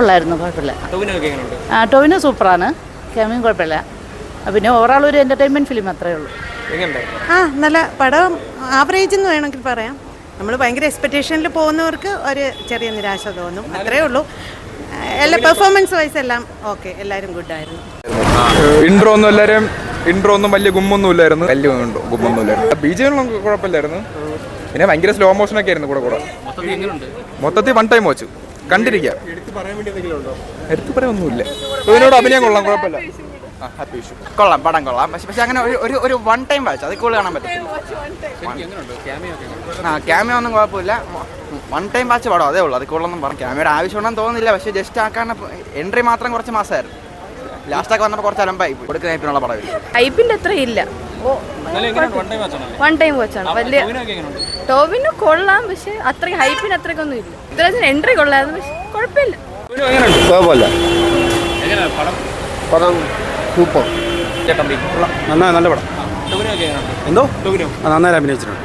കൊള്ളായിരുന്നു, കുഴപ്പമില്ല. ടോവിനോ സൂപ്പറാണ്, ക്യാമിയും കുഴപ്പമില്ല. പിന്നെ ഓവറാൾ ഒരു എൻ്റർടൈൻമെൻറ്റ് ഫിലിം അത്രയേ ഉള്ളൂ. നല്ല പടം ആവറേജ് എന്ന് വേണമെങ്കിൽ പറയാം. നമ്മൾ ഭയങ്കര എക്സ്പെക്റ്റേഷനിൽ പോകുന്നവർക്ക് ഒരു ചെറിയ നിരാശ തോന്നും, അത്രയേ ഉള്ളൂ. എല്ലാ പെർഫോമൻസ് വൈസ് എല്ലാം ഓക്കെ, എല്ലാവരും ഗുഡായിരുന്നു. ഇൻട്രോ ഒന്നും വലിയ ഗുമ്മൊന്നുമില്ലായിരുന്നു, വലിയ ഗുമ്മൊന്നുമില്ലായിരുന്നു. ബിജിഎം കുഴപ്പമില്ലായിരുന്നു. പിന്നെ ഭയങ്കര സ്ലോ മോഷനൊക്കെ ആയിരുന്നു കൂടെ. മൊത്തത്തിൽ 1 ടൈം വാച്ച് കണ്ടിരിക്കാം. എടുത്തു പറയാനൊന്നുമില്ല. ഇതിനോട് അഭിനയം കൊള്ളാം, കുഴപ്പമില്ല. കൊള്ളാം, പടം കൊള്ളാം. പക്ഷെ അങ്ങനെ ഒരു 1 ടൈം വാച്ച് അതിൽ കൂടുതൽ കാണാൻ പറ്റില്ല. ക്യാമിയോ ഒന്നും കുഴപ്പമില്ല, 1 ടൈം വാച്ച് പടം അതേ ഉള്ളൂ. അതിൽ കൂടുതലൊന്നും പറഞ്ഞു ക്യാമിയോയുടെ ആവശ്യമുണ്ടെന്ന് തോന്നുന്നില്ല. പക്ഷേ ജസ്റ്റ് ആക്കാൻ എൻട്രി മാത്രം കുറച്ച് മാസമായിരുന്നു. ലാസ്റ്റൊക്കെ വന്നപ്പോൾ കുറച്ച് അലമ്പായി കൊടുക്കുന്ന ഹൈപ്പിനുള്ള പടം. ഹൈപ്പിൻ്റെ അത്ര ഇല്ല, 1 ടൈം വാച്ചാണ്. വലിയ ടോവിനോ കൊള്ളാം, പക്ഷെ അത്രയും ഹൈപ്പിന് അത്രയ്ക്കൊന്നും ഇല്ല. ഇത്ര എൻട്രി കൊള്ളായിരുന്നു, പക്ഷെ കുഴപ്പമില്ല. പടം സൂപ്പർ, നല്ല പടം. എന്തോ നന്നായി അഭിനയിച്ചിട്ടുണ്ട്.